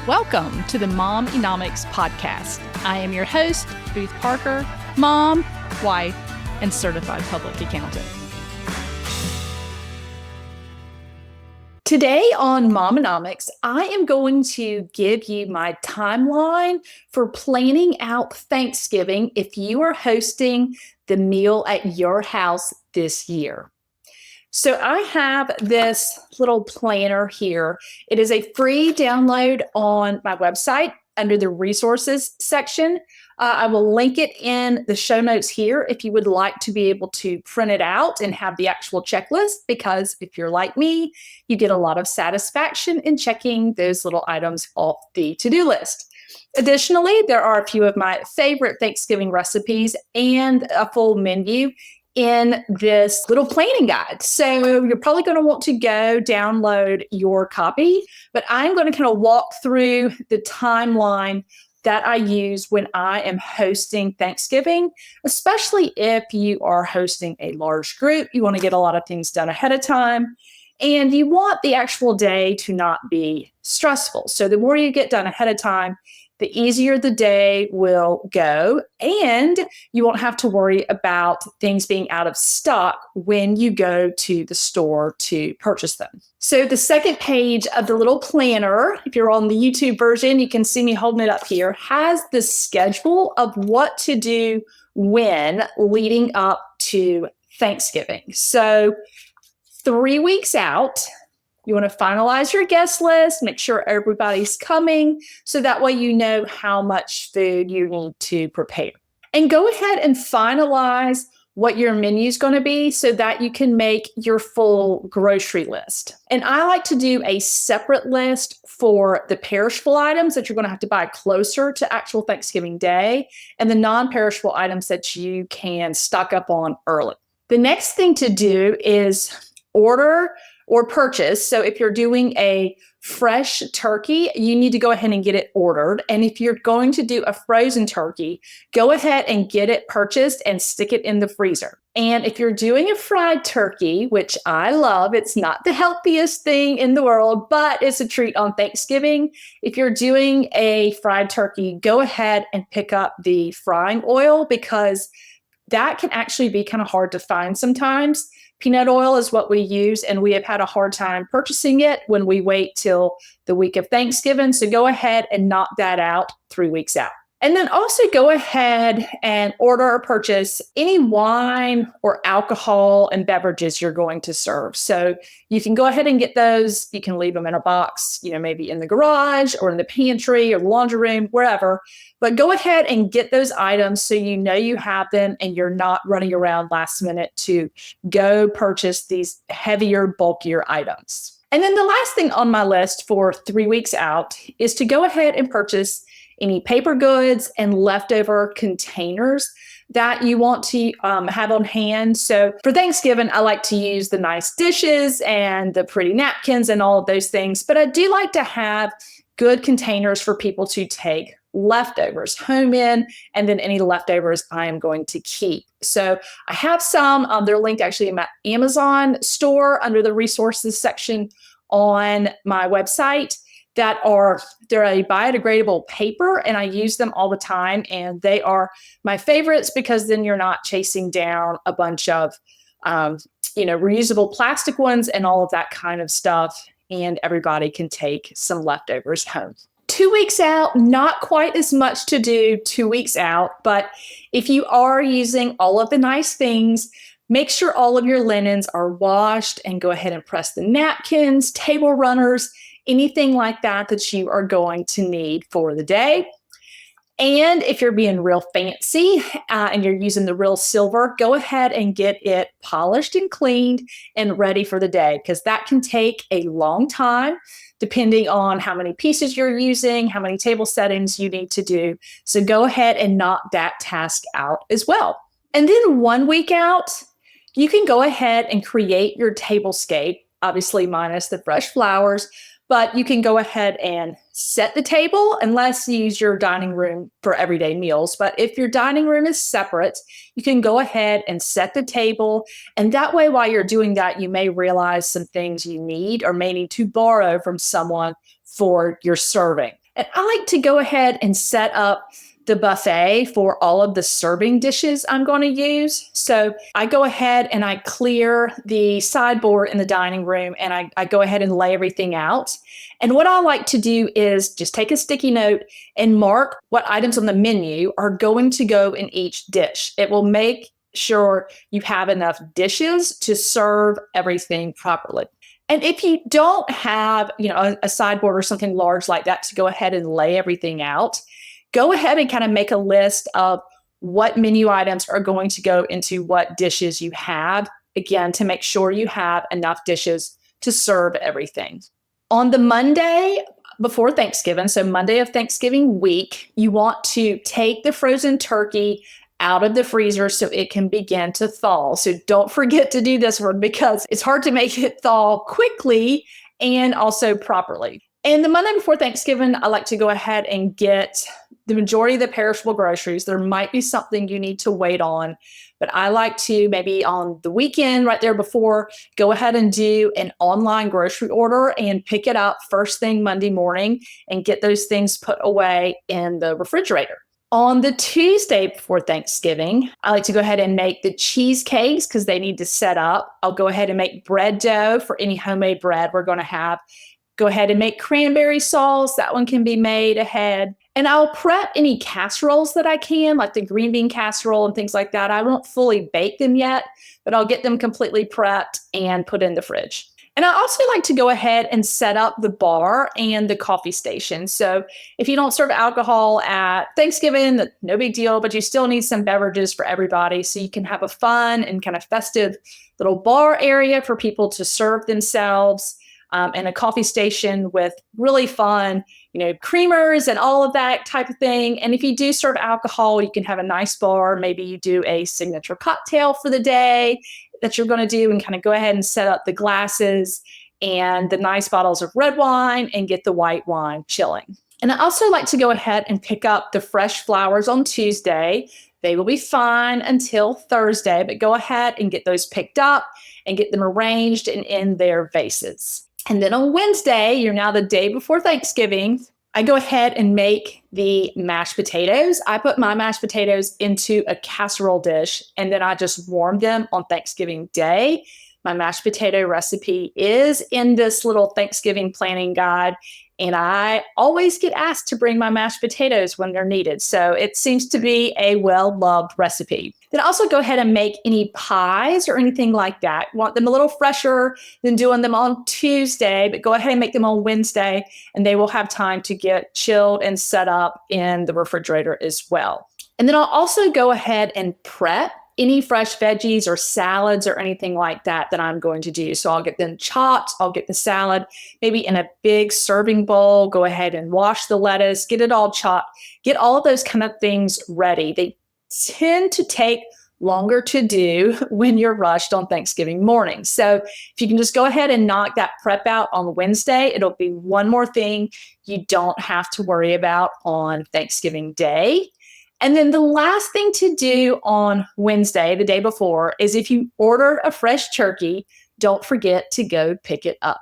Welcome to the MOM-enomics podcast. I am your host, Booth Parker, mom, wife, and certified public accountant. Today on MOM-enomics, I am going to give you my timeline for planning out Thanksgiving if you are hosting the meal at your house this year. So I have this little planner here. It is a free download on my website under the resources section. I will link it in the show notes here if you would like to be able to print it out and have the actual checklist, because if you're like me, you get a lot of satisfaction in checking those little items off the to-do list. Additionally, there are a few of my favorite Thanksgiving recipes and a full menu in this little planning guide. So you're probably going to want to go download your copy, but I'm going to kind of walk through the timeline that I use when I am hosting Thanksgiving, especially if you are hosting a large group. You want to get a lot of things done ahead of time, and you want the actual day to not be stressful. So the more you get done ahead of time, the easier the day will go, and you won't have to worry about things being out of stock when you go to the store to purchase them. So the second page of the little planner, if you're on the YouTube version, you can see me holding it up here, has the schedule of what to do when leading up to Thanksgiving. So 3 weeks out, you want to finalize your guest list, make sure everybody's coming, so that way you know how much food you need to prepare. And go ahead and finalize what your menu is going to be so that you can make your full grocery list. And I like to do a separate list for the perishable items that you're going to have to buy closer to actual Thanksgiving Day, and the non-perishable items that you can stock up on early. The next thing to do is order or purchase. So if you're doing a fresh turkey, you need to go ahead and get it ordered. And if you're going to do a frozen turkey, go ahead and get it purchased and stick it in the freezer. And if you're doing a fried turkey, which I love, it's not the healthiest thing in the world, but it's a treat on Thanksgiving. If you're doing a fried turkey, go ahead and pick up the frying oil, because that can actually be kind of hard to find sometimes. Peanut oil is what we use, and we have had a hard time purchasing it when we wait till the week of Thanksgiving. So go ahead and knock that out 3 weeks out. And then also go ahead and order or purchase any wine or alcohol and beverages you're going to serve. So you can go ahead and get those. You can leave them in a box, maybe in the garage or in the pantry or the laundry room, wherever. But go ahead and get those items so you know you have them and you're not running around last minute to go purchase these heavier, bulkier items. And then the last thing on my list for 3 weeks out is to go ahead and purchase any paper goods and leftover containers that you want to have on hand. So for Thanksgiving, I like to use the nice dishes and the pretty napkins and all of those things. But I do like to have good containers for people to take leftovers home in, and then any leftovers I am going to keep. So I have some, they're linked actually in my Amazon store under the resources section on my website. They're a biodegradable paper, and I use them all the time, and they are my favorites because then you're not chasing down a bunch of reusable plastic ones and all of that kind of stuff, and everybody can take some leftovers home. 2 weeks out, not quite as much to do 2 weeks out, but if you are using all of the nice things, make sure all of your linens are washed, and go ahead and press the napkins, table runners, anything like that that you are going to need for the day. And if you're being real fancy and you're using the real silver, go ahead and get it polished and cleaned and ready for the day, because that can take a long time depending on how many pieces you're using, how many table settings you need to do. So go ahead and knock that task out as well. And then 1 week out, you can go ahead and create your tablescape, obviously minus the fresh flowers, but you can go ahead and set the table, unless you use your dining room for everyday meals. But if your dining room is separate, you can go ahead and set the table. And that way, while you're doing that, you may realize some things you need or may need to borrow from someone for your serving. And I like to go ahead and set up the buffet for all of the serving dishes I'm going to use. So I go ahead and I clear the sideboard in the dining room and I go ahead and lay everything out. And what I like to do is just take a sticky note and mark what items on the menu are going to go in each dish. It will make sure you have enough dishes to serve everything properly. And if you don't have, a sideboard or something large like that to go ahead and lay everything out, go ahead and kind of make a list of what menu items are going to go into what dishes you have, again, to make sure you have enough dishes to serve everything. On the Monday before Thanksgiving, so Monday of Thanksgiving week, you want to take the frozen turkey out of the freezer so it can begin to thaw. So don't forget to do this one because it's hard to make it thaw quickly and also properly. And the Monday before Thanksgiving, I like to go ahead and get the majority of the perishable groceries. There might be something you need to wait on, but I like to maybe on the weekend right there before, go ahead and do an online grocery order and pick it up first thing Monday morning and get those things put away in the refrigerator. On the Tuesday before Thanksgiving, I like to go ahead and make the cheesecakes because they need to set up. I'll go ahead and make bread dough for any homemade bread we're going to have. Go ahead and make cranberry sauce. That one can be made ahead. And I'll prep any casseroles that I can, like the green bean casserole and things like that. I won't fully bake them yet, but I'll get them completely prepped and put in the fridge. And I also like to go ahead and set up the bar and the coffee station. So if you don't serve alcohol at Thanksgiving, no big deal, but you still need some beverages for everybody so you can have a fun and kind of festive little bar area for people to serve themselves. And a coffee station with really fun, creamers and all of that type of thing. And if you do serve alcohol, you can have a nice bar. Maybe you do a signature cocktail for the day that you're going to do and kind of go ahead and set up the glasses and the nice bottles of red wine and get the white wine chilling. And I also like to go ahead and pick up the fresh flowers on Tuesday. They will be fine until Thursday, but go ahead and get those picked up and get them arranged and in their vases. And then on Wednesday, you're now the day before Thanksgiving, I go ahead and make the mashed potatoes. I put my mashed potatoes into a casserole dish, and then I just warm them on Thanksgiving Day. My mashed potato recipe is in this little Thanksgiving planning guide, and I always get asked to bring my mashed potatoes when they're needed. So it seems to be a well-loved recipe. Then also go ahead and make any pies or anything like that. Want them a little fresher than doing them on Tuesday, but go ahead and make them on Wednesday, and they will have time to get chilled and set up in the refrigerator as well. And then I'll also go ahead and prep any fresh veggies or salads or anything like that I'm going to do. So I'll get them chopped, I'll get the salad, maybe in a big serving bowl, go ahead and wash the lettuce, get it all chopped, get all of those kind of things ready. They tend to take longer to do when you're rushed on Thanksgiving morning. So if you can just go ahead and knock that prep out on Wednesday, it'll be one more thing you don't have to worry about on Thanksgiving Day. And then the last thing to do on Wednesday, the day before, is if you order a fresh turkey, don't forget to go pick it up.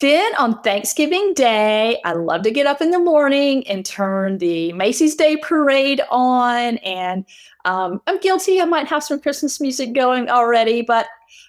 Then on Thanksgiving Day, I love to get up in the morning and turn the Macy's Day Parade on. And I'm guilty. I might have some Christmas music going already, but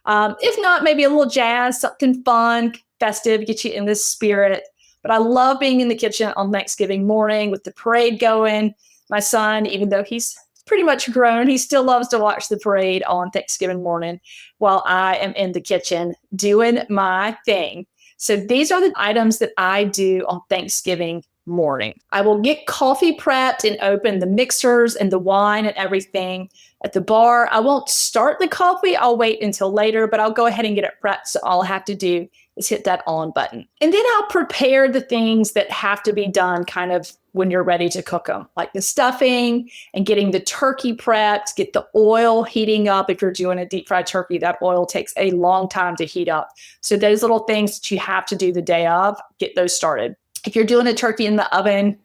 if not, maybe a little jazz, something fun, festive, get you in the spirit. But I love being in the kitchen on Thanksgiving morning with the parade going. My son, even though he's pretty much grown, he still loves to watch the parade on Thanksgiving morning while I am in the kitchen doing my thing. So these are the items that I do on Thanksgiving morning. I will get coffee prepped and open the mixers and the wine and everything at the bar. I won't start the coffee. I'll wait until later, but I'll go ahead and get it prepped. So all I have to do is hit that on button. And then I'll prepare the things that have to be done kind of when you're ready to cook them, like the stuffing and getting the turkey prepped, get the oil heating up. If you're doing a deep fried turkey, that oil takes a long time to heat up. So those little things that you have to do the day of, get those started. If you're doing a turkey in the oven,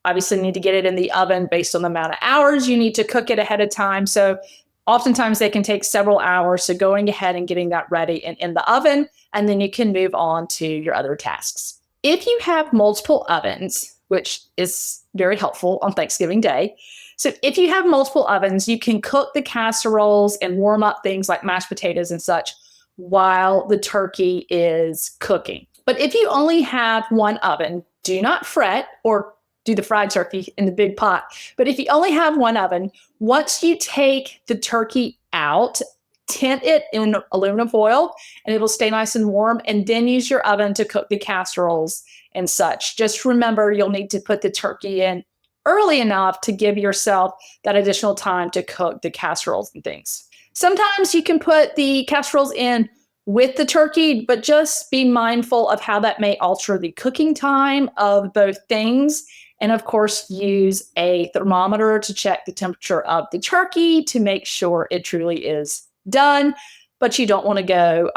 obviously you need to get it in the oven based on the amount of hours you need to cook it ahead of time. So oftentimes they can take several hours. So going ahead and getting that ready and in the oven, and then you can move on to your other tasks. If you have multiple ovens, which is very helpful on Thanksgiving Day. So if you have multiple ovens, you can cook the casseroles and warm up things like mashed potatoes and such while the turkey is cooking. But if you only have one oven, do not fret or do the fried turkey in the big pot. But if you only have one oven, once you take the turkey out, tint it in aluminum foil and it will stay nice and warm, and then use your oven to cook the casseroles and such. Just remember, you'll need to put the turkey in early enough to give yourself that additional time to cook the casseroles and things. Sometimes you can put the casseroles in with the turkey, but just be mindful of how that may alter the cooking time of both things. And of course, use a thermometer to check the temperature of the turkey to make sure it truly is done. But you don't want to go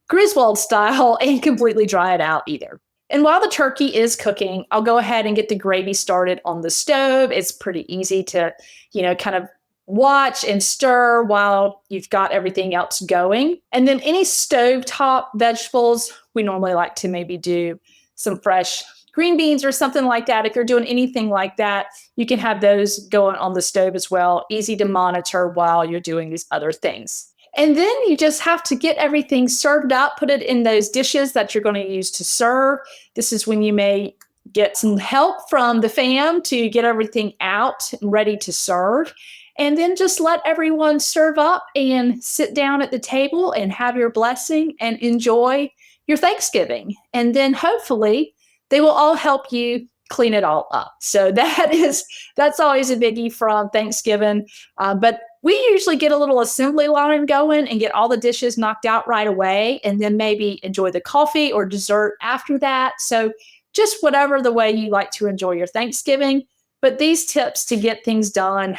Griswold style and completely dry it out either. And while the turkey is cooking, I'll go ahead and get the gravy started on the stove. It's pretty easy to, kind of watch and stir while you've got everything else going. And then any stovetop vegetables, we normally like to maybe do some fresh green beans or something like that. If you're doing anything like that, you can have those going on the stove as well. Easy to monitor while you're doing these other things. And then you just have to get everything served up, put it in those dishes that you're going to use to serve. This is when you may get some help from the fam to get everything out and ready to serve. And then just let everyone serve up and sit down at the table and have your blessing and enjoy your Thanksgiving. And then hopefully they will all help you clean it all up. So that's always a biggie from Thanksgiving. But we usually get a little assembly line going and get all the dishes knocked out right away, and then maybe enjoy the coffee or dessert after that. So just whatever the way you like to enjoy your Thanksgiving. But these tips to get things done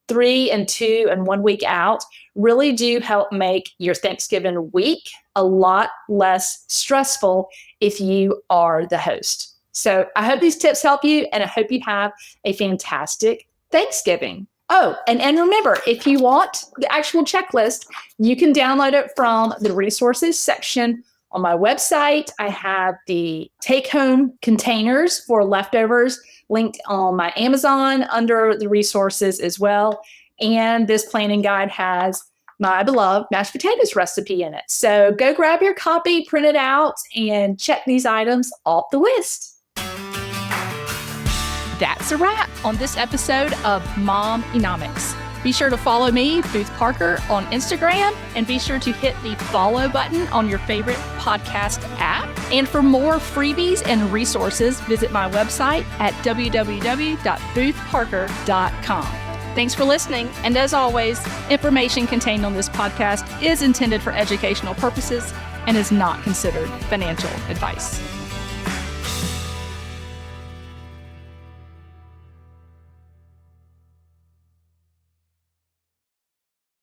3 and 2 and 1 week out really do help make your Thanksgiving week a lot less stressful if you are the host. So I hope these tips help you, and I hope you have a fantastic Thanksgiving. Oh, and remember, if you want the actual checklist, you can download it from the resources section on my website. I have the take-home containers for leftovers linked on my Amazon under the resources as well. And this planning guide has my beloved mashed potatoes recipe in it. So go grab your copy, print it out, and check these items off the list. That's a wrap on this episode of MOM-enomics. Be sure to follow me, Booth Parker, on Instagram, and be sure to hit the follow button on your favorite podcast app. And for more freebies and resources, visit my website at www.boothparker.com. Thanks for listening, and as always, information contained on this podcast is intended for educational purposes and is not considered financial advice.